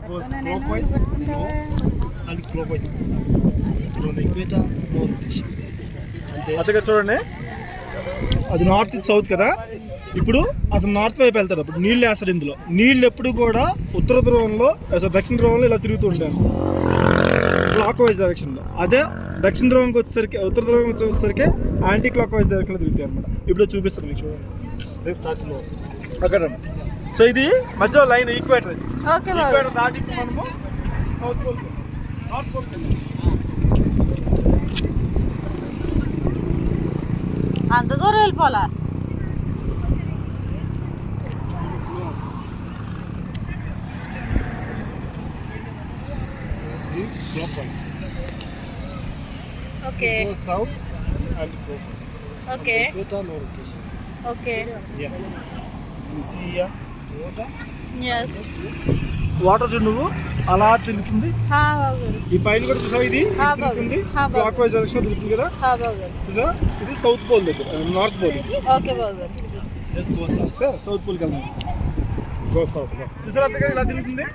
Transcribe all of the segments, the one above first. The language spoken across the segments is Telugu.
goes clockwise, no, and clockwise and south. On the equator, no rotation. అదే చూడండి, అది నార్త్ సౌత్ కదా. ఇప్పుడు అతను నార్త్ వైపు వెళ్తాడు, అప్పుడు నీళ్ళు వేస్తాడు. ఇందులో నీళ్ళు ఎప్పుడు కూడా ఉత్తర ధ్రువంలో దక్షిణ ధ్రువంలో ఇలా తిరుగుతూ ఉంటాను, క్లాక్ వైజ్ డైరెక్షన్లో. అదే దక్షిణ ధ్రువంకి వచ్చేసరికి, ఉత్తర ధ్రువంకి వచ్చేసరికి యాంటీ క్లాక్ వైజ్ డైరెక్షన్లో తిరుగుతాయి అనమాట. ఇప్పుడు చూపిస్తాను మీకు, చూడండి అక్కడ. సో ఇది మధ్యలో లైన్ ఈక్వేటర్. ఈక్వేటర్ దాటి మనము సౌత్ పోల్, నార్త్ పోల్. అంత దూరం వెళ్ళిపోలా. Clockwise. Okay. It goes south and clockwise. Okay. Equator, no rotation. Okay. Yeah. You see here, water. Yes. Water చూడు, నువ్వు అలా తిరుగుతుంది. हाँ बाबू. ఈ పైన కూడా చూసావు, ఇది తిరుగుతుంది క్లాక్ వైజ్ డైరెక్షన్ తిరుగుతుంది కదా. हाँ बाबू. చూసా, ఇది సౌత్ పోల్ దగ్గర, నార్త్ పోల్. Okay బాబు. Let's go south. Sir south పోల్కి వెళ్దాం. Go south. Go. చూసారా దగ్గర ఇలా తిరుగుతుంది.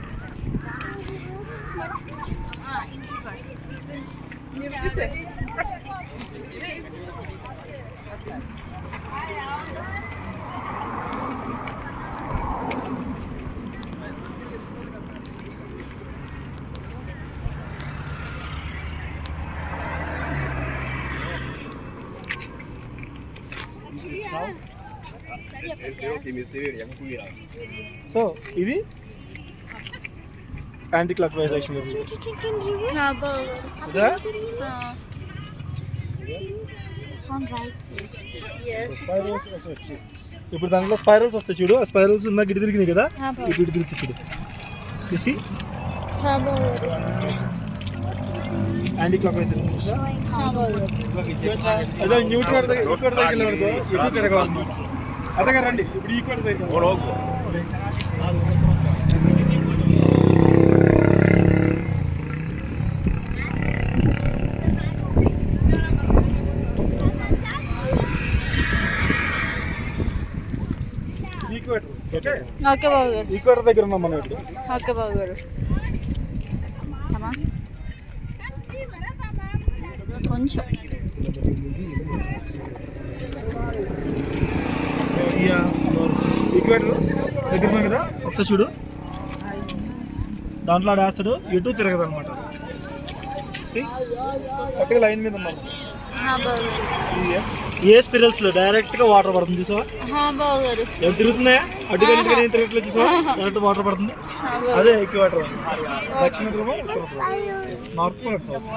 సో ఇది యాంటీ క్లాక్ వైజ్ డైరెక్షన్. हाँ बाबू. చూసారా, हाँ. On right side. Yes. Spirals also change. ఇప్పుడు దాంట్లో స్పైరల్స్ వస్తాయి చూడు. ఆ స్పైరల్స్ ఇందాక ఇటు తిరిగినాయి కదా, బాబు. ఇప్పుడు ఇటు తిరుగుతాయి చూడు. చూసి हाँ बाबू. యాంటీ క్లాక్ వైజ్ తిరుగుతుంది చూసా. हाँ बाबू. అదే న్యూట్రల్ దగ్గర, ఈక్వేటర్ దగ్గర వెళ్ళామనుకో ఎటు తిరగాలన్నమాట. అదే రండి, ఇప్పుడు ఈక్వేటర్ దగ్గర. ఈక్వేటర్. ఓకే, ఓకే బాబు గారు. ఈక్వేటర్ దగ్గర ఉన్నాం మనం ఇప్పుడు. ఓకే బాబు గారు. అమ్మా కొంచెం ఈక్వేటర్ దగ్గర ఉన్నాం కదా, ఒకసారి చూడు. దాంట్లో ఆడేస్తాడు, ఎటు తిరగదు అనమాట. కరెక్ట్గా లైన్ మీద ఉన్నాం. हाँ బాబు గారు. ఏ స్పిరల్స్లో డైరెక్ట్గా వాటర్ పడుతుంది చూసావా. हाँ బాబు గారు. ఎంత తిరుగుతున్నాయా, అటు గంటగా నేను తిరగట్లేదు చూసావా, డైరెక్ట్ వాటర్ పడుతుంది. అదే ఈక్వేటర్. దక్షిణ ధ్రువం, ఉత్తర ధ్రువం, నార్త్ పోల్, సౌత్.